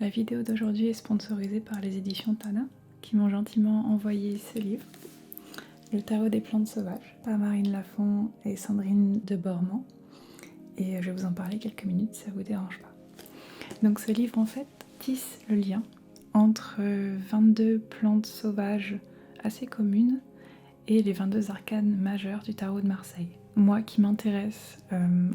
La vidéo d'aujourd'hui est sponsorisée par les éditions Tana, qui m'ont gentiment envoyé ce livre, Le tarot des plantes sauvages, par Marine Lafont et Sandrine de Bormand. Et je vais vous en parler quelques minutes si ça vous dérange pas. Donc ce livre en fait tisse le lien entre 22 plantes sauvages assez communes et les 22 arcanes majeures du tarot de Marseille. Moi qui m'intéresse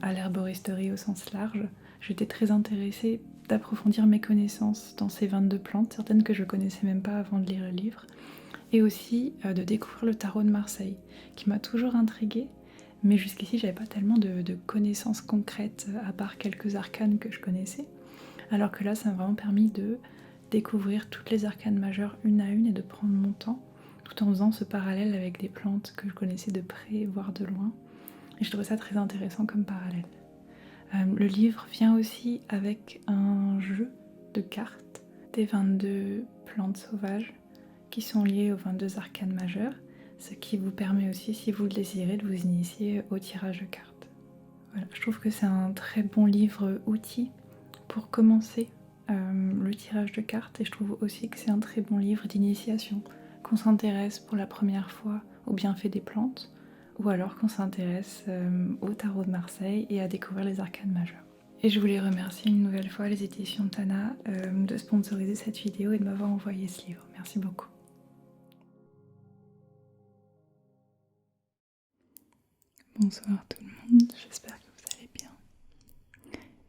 à l'herboristerie au sens large, j'étais très intéressée d'approfondir mes connaissances dans ces 22 plantes, certaines que je connaissais même pas avant de lire le livre, et aussi de découvrir le tarot de Marseille, qui m'a toujours intriguée, mais jusqu'ici j'avais pas tellement de connaissances concrètes, à part quelques arcanes que je connaissais, alors que là ça m'a vraiment permis de découvrir toutes les arcanes majeures une à une et de prendre mon temps, tout en faisant ce parallèle avec des plantes que je connaissais de près, voire de loin, et je trouvais ça très intéressant comme parallèle. Le livre vient aussi avec un jeu de cartes des 22 plantes sauvages qui sont liées aux 22 arcanes majeures, ce qui vous permet aussi, si vous le désirez, de vous initier au tirage de cartes. Voilà, je trouve que c'est un très bon livre outil pour commencer le tirage de cartes, et je trouve aussi que c'est un très bon livre d'initiation, qu'on s'intéresse pour la première fois aux bienfaits des plantes, ou alors qu'on s'intéresse au tarot de Marseille et à découvrir les arcanes majeures. Et je voulais remercier une nouvelle fois les éditions Tana de sponsoriser cette vidéo et de m'avoir envoyé ce livre. Merci beaucoup. Bonsoir tout le monde, j'espère que vous allez bien.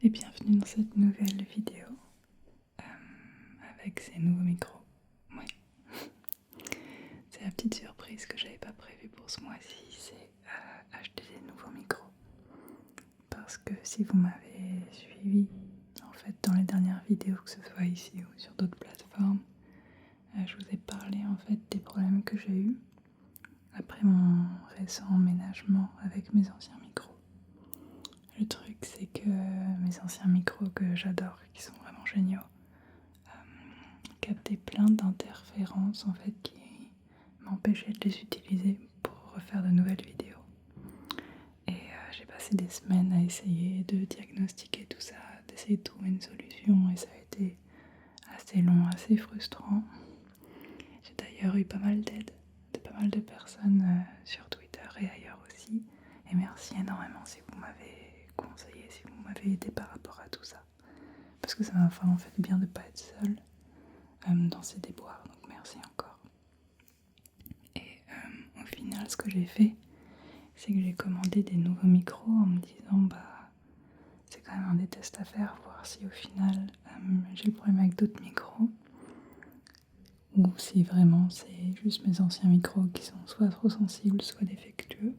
Et bienvenue dans cette nouvelle vidéo avec ces nouveaux micros. Oui. C'est la petite surprise que j'avais pas prévue pour ce mois-ci, c'est acheter des nouveaux micros. Parce que si vous m'avez suivi en fait dans les dernières vidéos, que ce soit ici ou sur d'autres plateformes, je vous ai parlé en fait des problèmes que j'ai eus après mon récent emménagement avec mes anciens micros. Le truc c'est que mes anciens micros que j'adore, qui sont vraiment géniaux, captaient plein d'interférences en fait qui m'empêchaient de les utiliser pour refaire de nouvelles vidéos. Et j'ai passé des semaines à essayer de diagnostiquer tout ça, d'essayer de trouver une solution, et ça a été assez long, assez frustrant. J'ai d'ailleurs eu pas mal d'aide de pas mal de personnes sur Twitter et ailleurs aussi, et merci énormément si vous m'avez conseillé, si vous m'avez aidé par rapport à tout ça, parce que ça m'a vraiment fait du bien de ne pas être seule dans ces déboires, donc merci encore. Et au final, ce que j'ai fait, c'est que j'ai commandé des nouveaux micros en me disant c'est quand même un des tests à faire, voir si au final j'ai le problème avec d'autres micros, ou si vraiment c'est juste mes anciens micros qui sont soit trop sensibles, soit défectueux.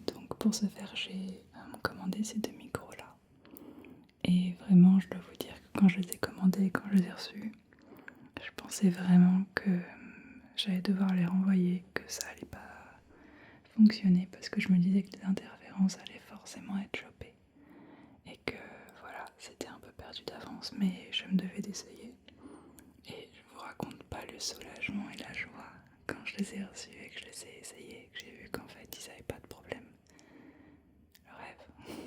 Donc pour ce faire, j'ai commandé ces deux micros là. Et vraiment, je dois vous dire que quand je les ai commandés, quand je les ai reçus, je pensais vraiment que j'allais devoir les renvoyer, que ça allait pas fonctionner, parce que je me disais que les interférences allaient forcément être chopées. Et que voilà, c'était un peu perdu d'avance, mais je me devais d'essayer. Et je vous raconte pas le soulagement et la joie quand je les ai reçus et que je les ai essayés, que j'ai vu qu'en fait ils n'avaient pas de problème. Le rêve.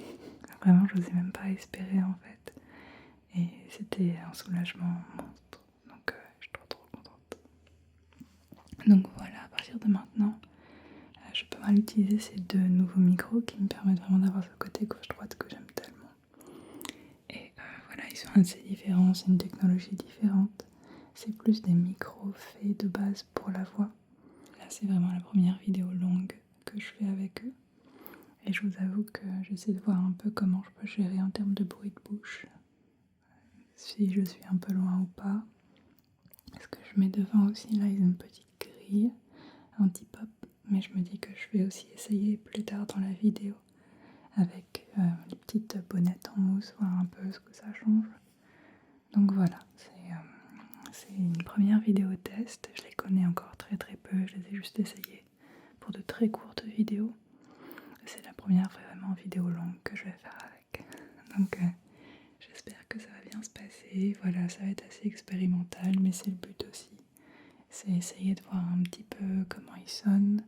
Vraiment, je n'osais même pas espérer en fait. Et c'était un soulagement monstre. Donc je suis trop contente. Donc voilà, à partir de maintenant, je peux mal utiliser ces deux nouveaux micros qui me permettent vraiment d'avoir ce côté gauche-droite que j'aime tellement. Et voilà, ils sont assez différents, c'est une technologie différente. C'est plus des micros faits de base pour la voix. Là, c'est vraiment la première vidéo longue que je fais avec eux. Et je vous avoue que j'essaie de voir un peu comment je peux gérer en termes de bruit de bouche. Si je suis un peu loin ou pas. Parce que je mets devant aussi, là, ils ont une petite grille anti-pop. Mais je me dis que je vais aussi essayer plus tard dans la vidéo avec les petites bonnettes en mousse, voir un peu ce que ça change. Donc voilà, c'est une première vidéo test. Je les connais encore très peu, je les ai juste essayées pour de très courtes vidéos. C'est la première vraiment vidéo longue que je vais faire avec. Donc j'espère que ça va bien se passer. Voilà, ça va être assez expérimental, mais c'est le but aussi. C'est essayer de voir un petit peu comment ils sonnent,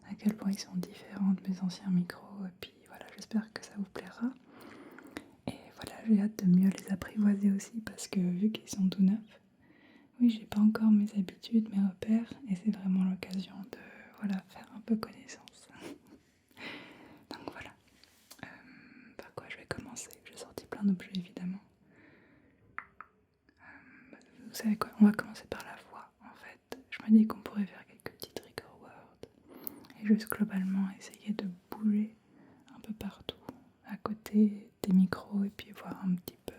à quel point ils sont différents de mes anciens micros, et puis voilà, j'espère que ça vous plaira. Et voilà, j'ai hâte de mieux les apprivoiser aussi parce que vu qu'ils sont tout neufs, oui, j'ai pas encore mes habitudes, mes repères, et c'est vraiment l'occasion de faire un peu connaissance. Donc voilà, par quoi je vais commencer? J'ai sorti plein d'objets évidemment. Vous savez quoi? On va commencer par la voix en fait. Je me dis qu'on pourrait faire quelques petits trigger words et juste globalement essayer de bouger un peu partout à côté des micros et puis voir un petit peu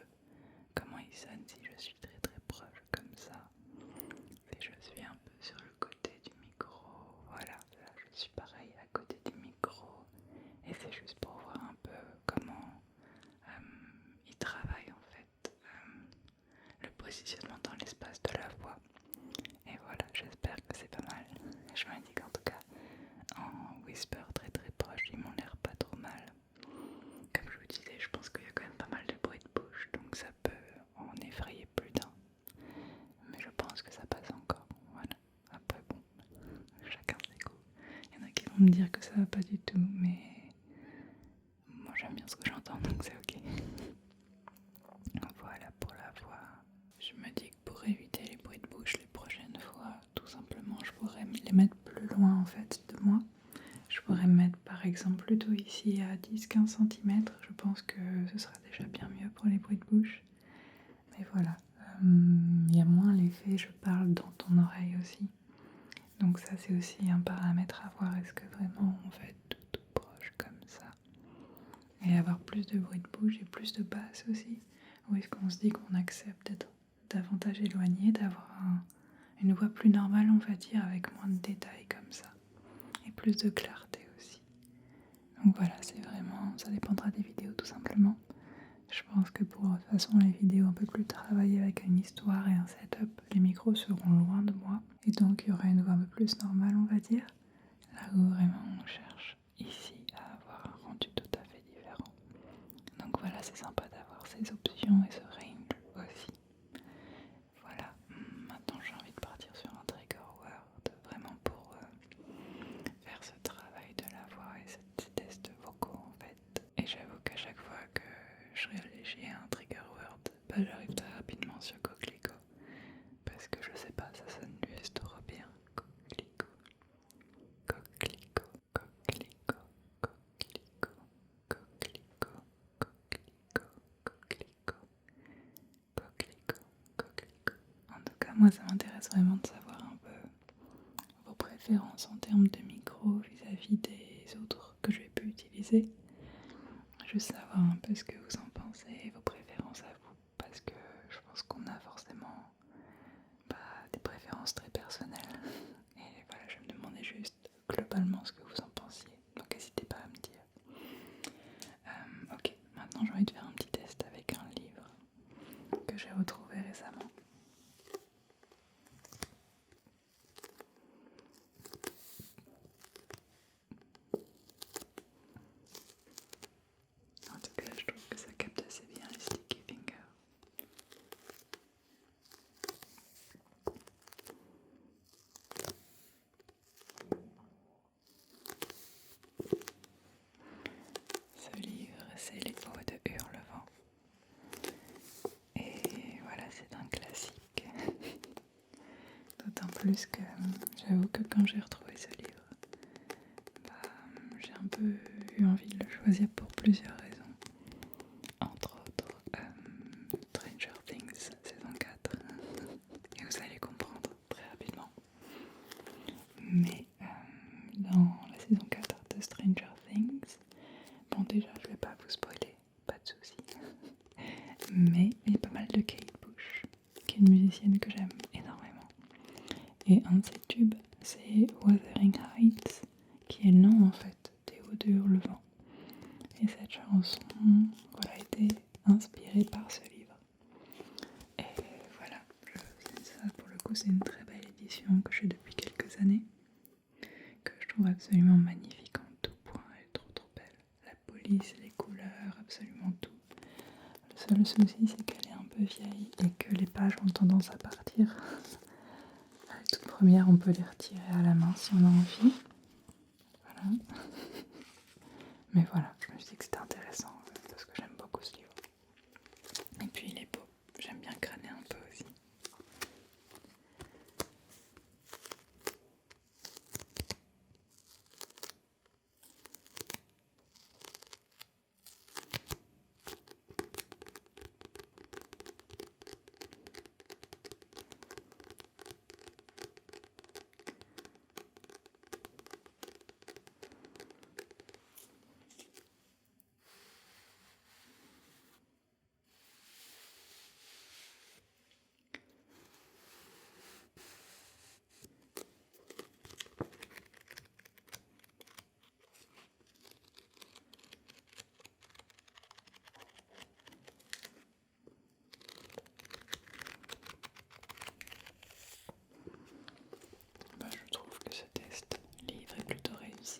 comment ils sonnent si je suis très très proche comme ça. Et je suis un peu sur le côté du micro, voilà, là je suis pareil à côté du micro et c'est juste pour voir un peu comment ils travaillent en fait le positionnement dans l'espace de la voix. Et voilà, j'espère que c'est pas mal. Je m'indique en tout cas en whisper très très proche, ils m'ont l'air pas trop mal. Comme je vous disais, je pense qu'il y a quand même pas mal de bruit de bouche, donc ça peut en effrayer plus d'un. Mais je pense que ça passe encore. Voilà. Après bon, chacun ses goûts. Il y en a qui vont me dire que ça va pas du tout, mais moi j'aime bien ce que j'entends, donc c'est ok. Voilà pour la voix. Je me dis que pour éviter les bruits de bouche les prochaines fois, tout simplement, je pourrais les mettre plus loin en fait de moi. Je pourrais me mettre par exemple plutôt ici à 10-15 cm. Je pense que ce sera déjà bien mieux pour les bruits de bouche. Mais voilà, il y a moins l'effet je parle dans ton oreille aussi. Donc ça c'est aussi un paramètre à voir. Est-ce que vraiment on va être tout proche comme ça? Et avoir plus de bruit de bouche et plus de basse aussi? Ou est-ce qu'on se dit qu'on accepte d'être davantage éloigné, d'avoir une voix plus normale on va dire, avec moins de détails comme ça? Et plus de clarté aussi. Donc voilà, c'est vraiment, ça dépendra des vidéos tout simplement. Je pense que pour de toute façon les vidéos un peu plus travaillées avec une histoire et un setup, les micros seront loin de moi. Et donc il y aura une voix un peu plus normale on va dire. Là où vraiment on cherche ici à avoir un rendu tout à fait différent. Donc voilà, c'est sympa d'avoir ces options et ce range aussi. Voilà, maintenant j'ai envie de partir sur un trigger word, vraiment pour faire ce travail de la voix et ces tests vocaux en fait. Et j'avoue qu'à chaque fois que je réfléchis à un trigger word, j'arrive très rapidement sur Coquelicot. Parce que je sais pas, ça sonne juste trop bien. Coquelicot, coquelicot, coquelicot, coquelicot, coquelicot, coquelicot, coquelicot, coquelicot, coquelicot. En tout cas, moi ça m'intéresse vraiment de savoir un peu vos préférences en termes de micro vis-à-vis des autres que j'ai pu utiliser. Juste savoir un peu ce que vous en pensez, vos préférences à vous, parce que je pense qu'on a forcément des préférences très personnelles. Et voilà, je me demandais juste globalement ce que vous en pensiez, donc n'hésitez pas à me dire. Ok, maintenant j'ai envie de faire un petit test avec un livre que j'ai retrouvé récemment. En tout cas, je trouve que ça capte assez bien les sticky fingers. Ce livre, c'est Les Eaux de Hurlevent. Et voilà, c'est un classique. D'autant plus que j'avoue que quand j'ai retrouvé ce livre, j'ai un peu eu envie de le choisir pour plusieurs raisons. Entre autres, Stranger Things saison 4. Et vous allez comprendre très rapidement. Mais dans la saison 4 de Stranger Things, bon déjà je vais pas vous spoiler, pas de soucis. Mais il y a pas mal de Kate Bush, qui est une musicienne que j'aime énormément. Et un de ses tubes, c'est Wuthering Heights, qui est le nom en fait des Hauts de Hurlevent. Et cette chanson a été inspirée par ce livre. Et voilà, ça pour le coup c'est une très belle édition que j'ai depuis quelques années, que je trouve absolument magnifique en tout point, elle est trop belle. La police, les couleurs, absolument tout. Le seul souci c'est qu'elle est un peu vieille et que les pages ont tendance à partir. La toute première on peut les retirer à la main si on a envie. Voilà. Mais voilà, je me suis dit que c'était intéressant parce que j'aime beaucoup ce livre.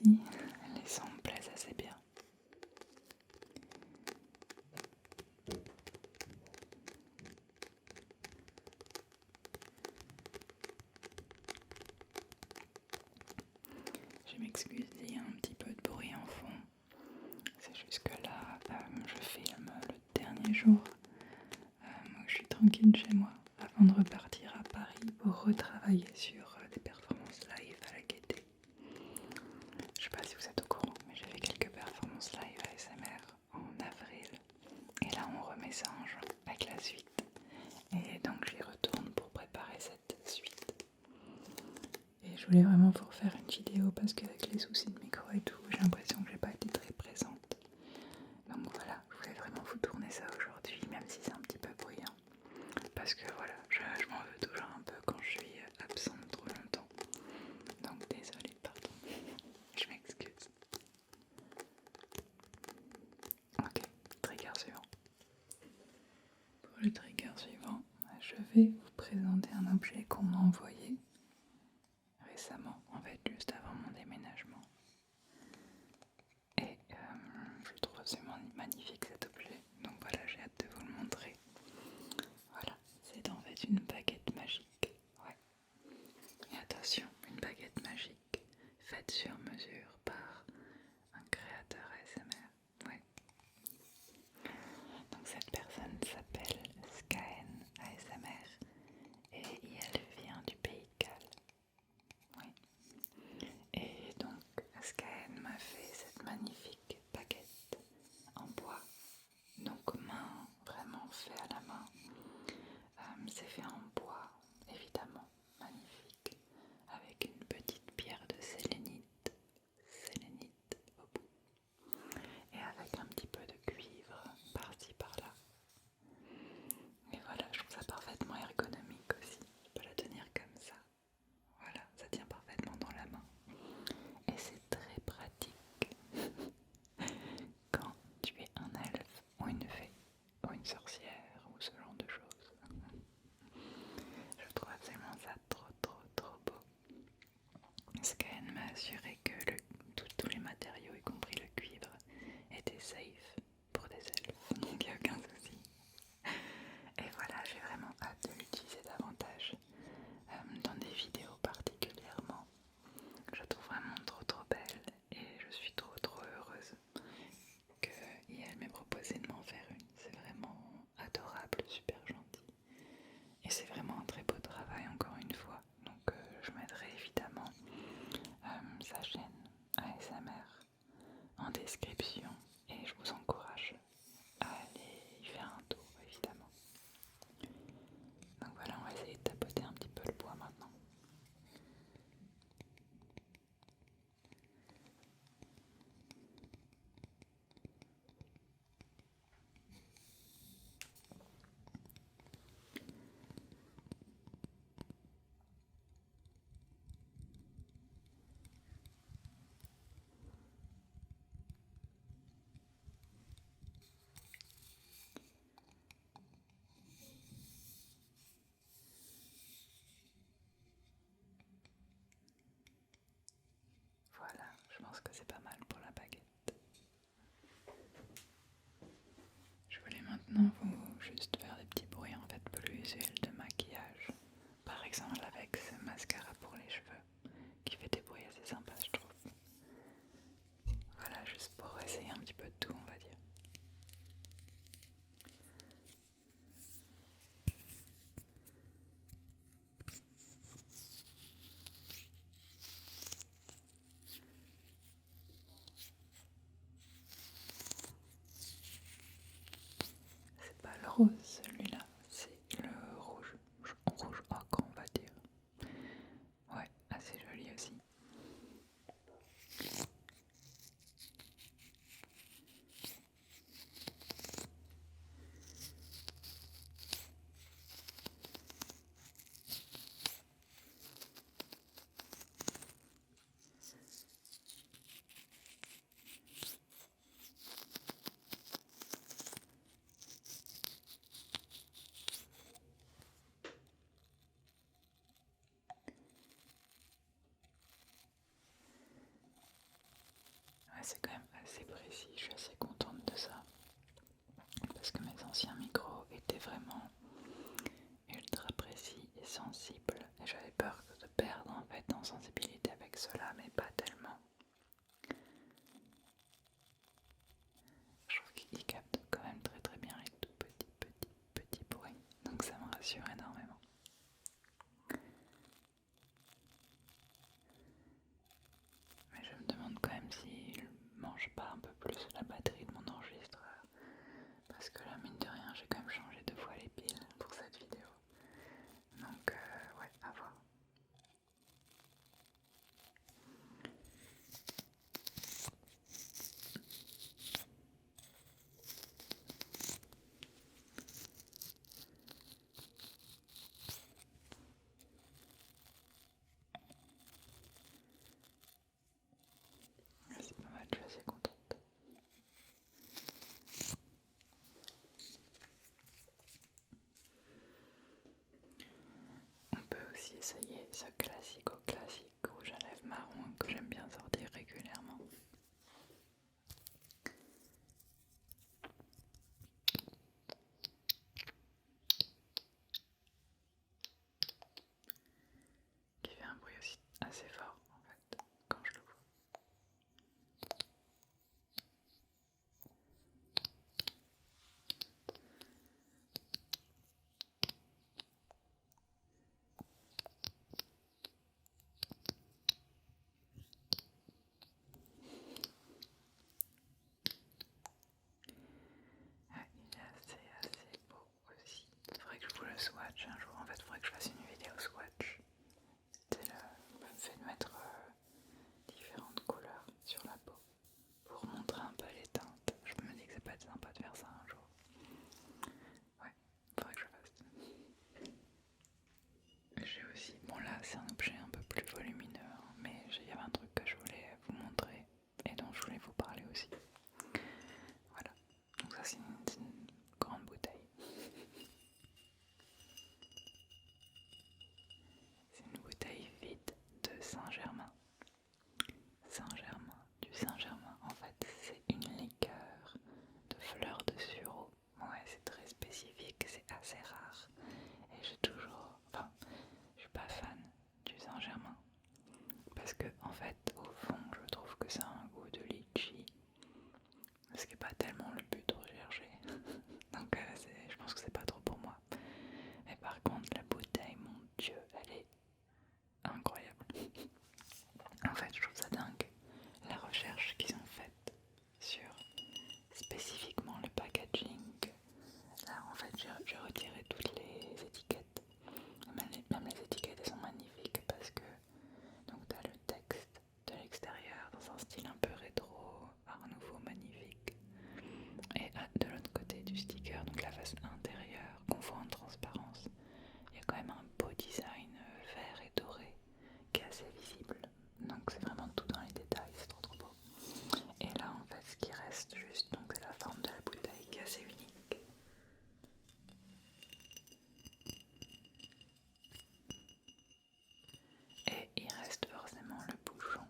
aussi, les sons me plaisent assez bien. Je m'excuse s'il y a un petit peu de bruit en fond. C'est juste que là, je filme le dernier jour où je suis tranquille chez moi avant de repartir à Paris pour retravailler sur des performances live à la Gaîté. Je sais pas si vous êtes au courant, mais j'ai fait quelques performances live ASMR en avril. Et là, on remet ça en juin avec la suite. Et donc, j'y retourne pour préparer cette suite. Et je voulais vraiment vous refaire une vidéo parce qu'avec les soucis de micro et tout, j'ai l'impression que j'ai pas été très présente. Donc voilà, je voulais vraiment vous tourner ça aujourd'hui, même si c'est un petit peu bruyant. Parce que voilà, je m'en veux toujours un peu quand je suis absente trop longtemps. Donc désolée, pardon. Je m'excuse. Ok, trigger suivant. Pour le trigger suivant, je vais vous présenter un objet qu'on m'a envoyé récemment, en fait juste avant mon déménagement. Et je le trouve absolument magnifique cet objet, donc voilà, j'ai hâte de vous le montrer. Voilà, c'est en fait une baguette magique. Ouais. Et attention, une baguette magique faite sur mesure par un créateur ASMR. Ouais. Donc cette personne s'appelle Skaen ASMR et elle vient du Pays de Galles. Oui. Et donc Skaen m'a fait cette magnifique baguette en bois, donc main, vraiment fait à la main. C'est fait en bois, évidemment, magnifique, avec une petite pierre de sélénite c'est quand même assez précis, je suis assez contente de ça. Parce que mes anciens micros étaient vraiment ultra précis et sensibles. Et j'avais peur de perdre en fait en sensibilité avec cela, mais pas tellement. Je trouve qu'il capte quand même très très bien les tout petits bruits. Donc ça me rassure énormément. Mais je me demande quand même s'il mange pas un peu plus la batterie de mon enregistreur. Parce que là, mine de rien, j'ai quand même changé 2 fois les piles pour cette vidéo. Donc ouais, à voir. C'est pas mal, je suis assez contente. On peut aussi essayer ce classique rouge à lèvres marron que j'aime bien sortir régulièrement. Qui fait un bruit aussi assez fort en fait quand je l'ouvre. Ah, il est assez beau aussi. Il faudrait que je vous le swatch un jour. En fait, il faudrait que je fasse une vidéo swatch. C'était le fait de mettre différentes couleurs sur la peau pour montrer un peu les teintes. Je me dis que c'est pas sympa de faire ça un jour. Ouais, il faudrait que je fasse. J'ai aussi, bon là c'est un objet un peu plus volumineux, hein, mais il y avait un truc que je voulais vous montrer et dont je voulais vous parler aussi. Voilà, donc ça c'est une grande bouteille. C'est une bouteille vide de Saint-Germain. Saint-Germain, du Saint-Germain, en fait c'est une liqueur de fleurs de sureau. Ouais, c'est très spécifique, c'est assez rare. Et j'ai toujours, enfin, je suis pas fan du Saint-Germain. Parce que, en fait, au fond, je trouve que ça a un goût de litchi. Ce qui n'est pas tellement le but recherché. Donc, je pense que c'est pas trop pour moi. Mais par contre, la bouteille, mon Dieu, elle est incroyable. En fait, je trouve ça dingue. La recherche qu'ils ont faite sur spécifiquement le packaging. Là, en fait, j'ai retiré toutes les étiquettes. Même les étiquettes, elles sont magnifiques parce que donc tu as le texte de l'extérieur dans un style un peu rétro, art nouveau magnifique. Et de l'autre côté du sticker, donc la face intérieure qu'on voit en transparence, il y a quand même un beau design vert et doré qui est assez visible. Donc c'est vraiment tout dans les détails, c'est trop beau. Et là en fait ce qui reste juste, donc c'est la forme de la bouteille qui est assez unique. Et il reste forcément le bouchon.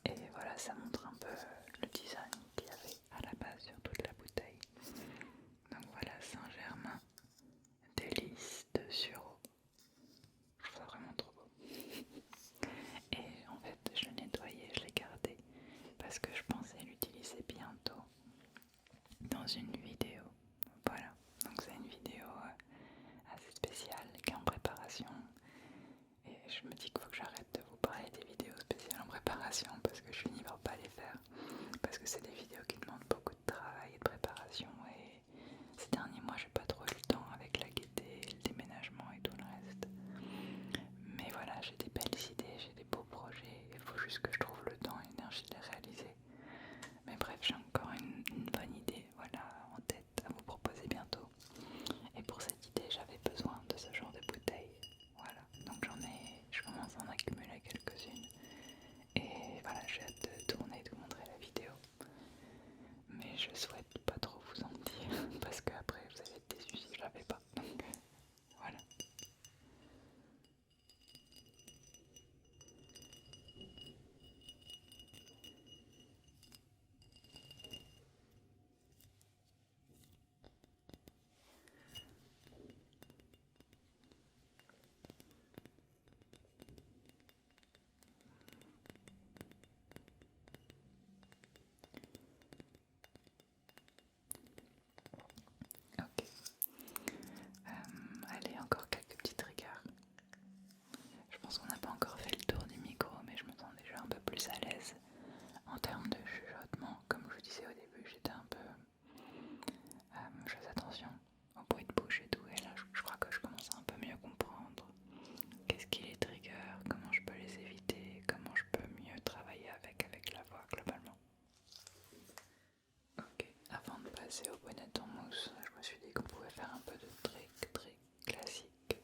Et voilà, ça montre un peu le design qu'il y avait à la base sur toute la bouteille. Donc voilà, Saint-Germain, délice de sureau. Je trouve ça vraiment trop beau. Et en fait, je l'ai nettoyé, je l'ai gardé parce que je pensais l'utiliser bientôt dans une vidéo. Voilà, donc c'est une vidéo assez spéciale qui est en préparation. Et je me dis qu'il faut que j'arrête de vous parler des vidéos spéciales en préparation parce que je finis par pas les faire. Parce que c'est des vidéos qui demandent beaucoup de travail et de préparation. Et ces derniers mois, j'ai pas trop eu le temps avec la gaieté, le déménagement et tout le reste. Mais voilà, j'ai des belles idées, j'ai des beaux projets. Il faut juste que je trouve le temps et l'énergie de les réaliser. Mais bref, j'ai encore une bonne idée. Voilà, passer au bonnet en mousse, je me suis dit qu'on pouvait faire un peu de très classique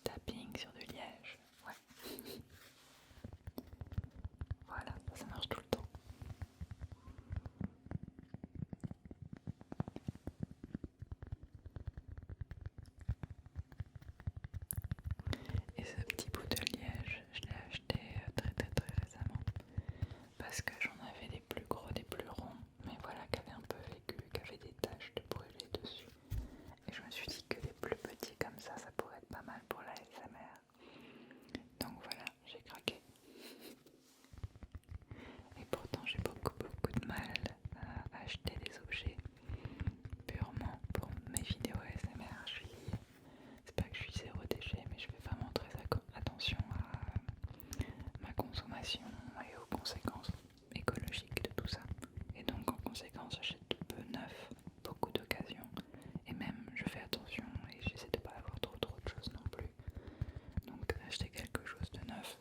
tapping sur du liège. Ouais. Voilà, ça marche tout le temps. Et ce petit bout de liège, je l'ai acheté très récemment parce que j'en avais des plus gros, des plus ronds, mais voilà, qui avaient un peu vécu, qui avaient des taches de brûlé dessus. Et je me suis dit que les plus petits comme ça pourrait être pas mal pour la SMR. Donc voilà, j'ai craqué. Et pourtant j'ai beaucoup de mal à acheter des objets purement pour mes vidéos ASMR. C'est pas que je suis zéro déchet, mais je fais vraiment très attention à ma consommation et aux conséquences écologiques de tout ça. Et donc en conséquence j'achète peu neuf, beaucoup d'occasions. Et même je fais attention et j'essaie de pas avoir trop de choses non plus. Donc acheter quelque chose de neuf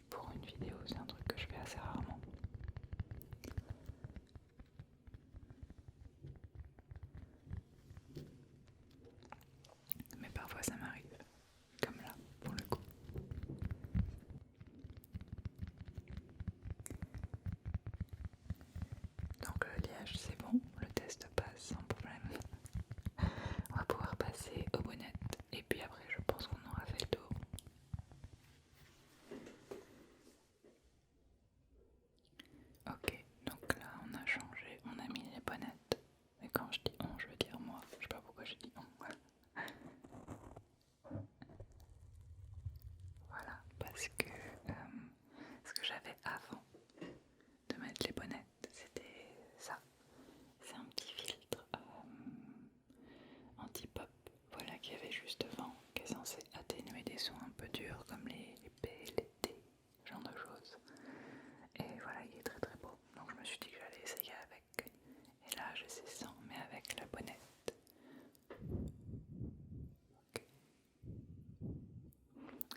pour une vidéo, c'est un truc que je fais assez rarement. Mais parfois ça m'arrive, comme là, pour le coup. Donc le liège c'est bon, le test passe sans problème. On va pouvoir passer aux bonnettes et puis après je pense qu'on aura fait le tour. Ok, donc là on a changé, on a mis les bonnettes. Et quand je dis on, je veux dire moi. Je sais pas pourquoi je dis on. Voilà, parce que ce que j'avais avant de mettre les bonnettes, c'était ça. C'est un petit filtre anti-pop, voilà, qu'il y avait juste devant, qui est censé atténuer des sons un peu durs comme les P, les T, ce genre de choses. Et voilà, il est très beau. Donc je me suis dit que j'allais essayer avec. Et là, j'essaie sans, mais avec la bonnette. Ok.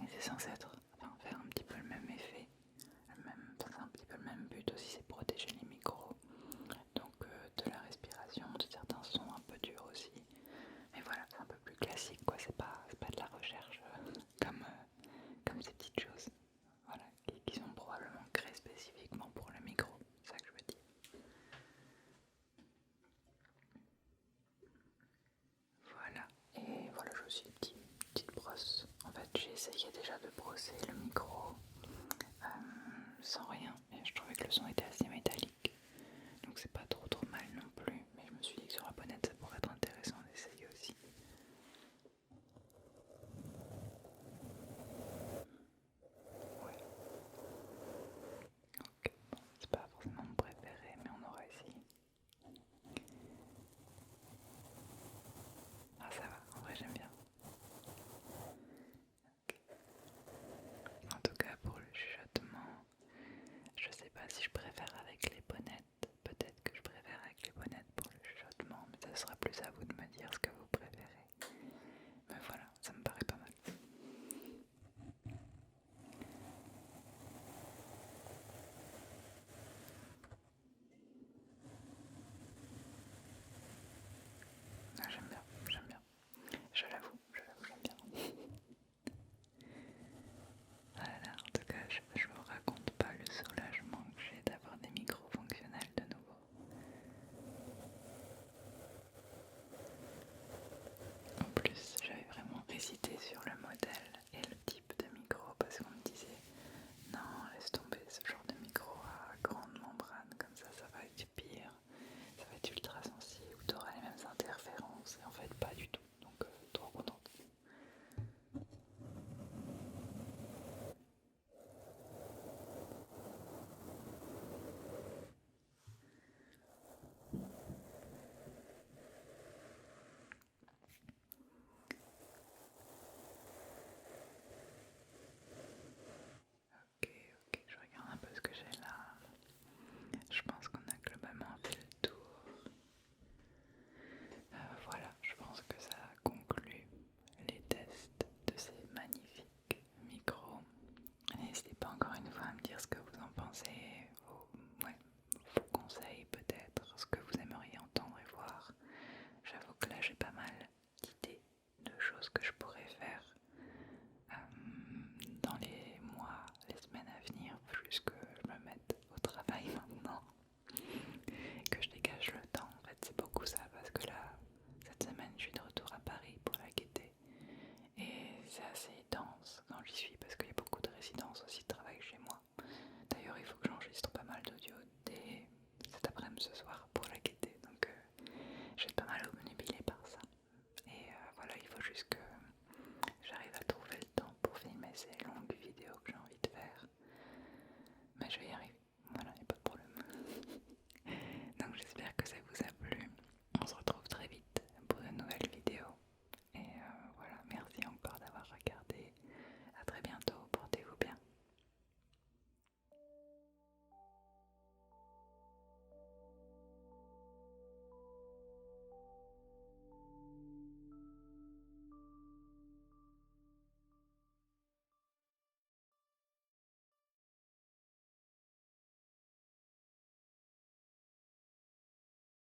Et c'est censé faire un petit peu le même effet. C'est un petit peu le même but aussi, c'est protéger les micros. Donc de la respiration, de certains sons un peu durs aussi. Mais voilà, c'est un peu plus classique quoi, c'est pas de la recherche comme ces petites choses. Voilà, qui sont probablement créées spécifiquement pour le micro, c'est ça que je veux dire. Voilà, et voilà, j'ai aussi des petites brosses. En fait, j'ai essayé déjà de brosser le micro sans rien, et je trouvais que le son était